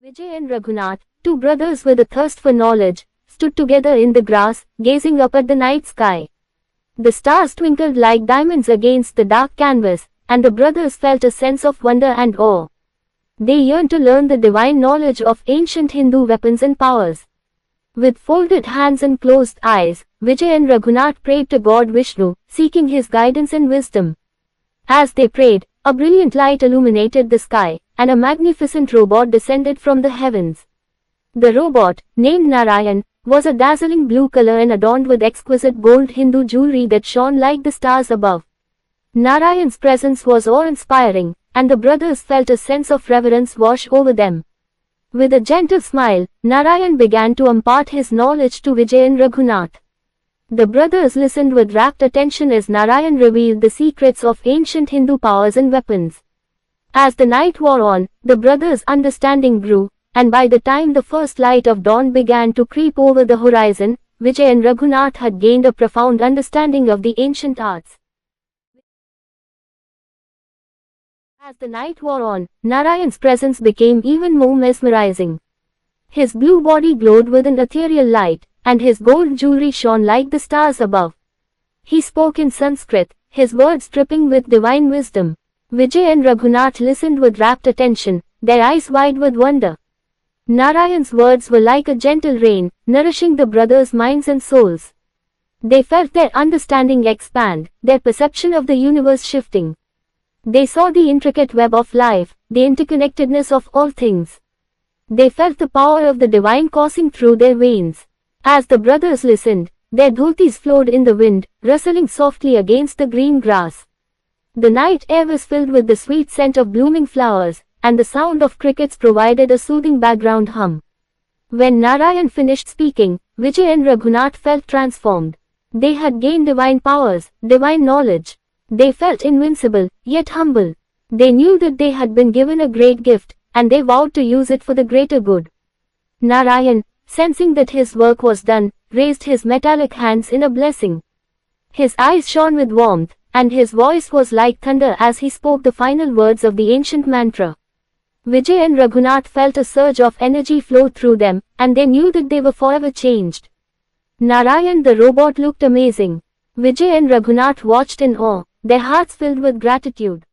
Vijay and Raghunath, two brothers with a thirst for knowledge, stood together in the grass, gazing up at the night sky. The stars twinkled like diamonds against the dark canvas, and the brothers felt a sense of wonder and awe. They yearned to learn the divine knowledge of ancient Hindu weapons and powers. With folded hands and closed eyes, Vijay and Raghunath prayed to God Vishnu, seeking his guidance and wisdom. As they prayed, a brilliant light illuminated the sky, and a magnificent robot descended from the heavens. The robot, named Narayan, was a dazzling blue color and adorned with exquisite gold Hindu jewelry that shone like the stars above. Narayan's presence was awe-inspiring, and the brothers felt a sense of reverence wash over them. With a gentle smile, Narayan began to impart his knowledge to Vijay and Raghunath. The brothers listened with rapt attention as Narayan revealed the secrets of ancient Hindu powers and weapons. As the night wore on, the brothers' understanding grew, and by the time the first light of dawn began to creep over the horizon, Vijay and Raghunath had gained a profound understanding of the ancient arts. As the night wore on, Narayan's presence became even more mesmerizing. His blue body glowed with an ethereal light, and his gold jewelry shone like the stars above. He spoke in Sanskrit, his words dripping with divine wisdom. Vijay and Raghunath listened with rapt attention, their eyes wide with wonder. Narayan's words were like a gentle rain, nourishing the brothers' minds and souls. They felt their understanding expand, their perception of the universe shifting. They saw the intricate web of life, the interconnectedness of all things. They felt the power of the divine coursing through their veins. As the brothers listened, their dhotis flowed in the wind, rustling softly against the green grass. The night air was filled with the sweet scent of blooming flowers, and the sound of crickets provided a soothing background hum. When Narayan finished speaking, Vijay and Raghunath felt transformed. They had gained divine powers, divine knowledge. They felt invincible, yet humble. They knew that they had been given a great gift, and they vowed to use it for the greater good. Narayan, sensing that his work was done, raised his metallic hands in a blessing. His eyes shone with warmth, and his voice was like thunder as he spoke the final words of the ancient mantra. Vijay and Raghunath felt a surge of energy flow through them, and they knew that they were forever changed. Narayan the robot looked amazing. Vijay and Raghunath watched in awe, their hearts filled with gratitude.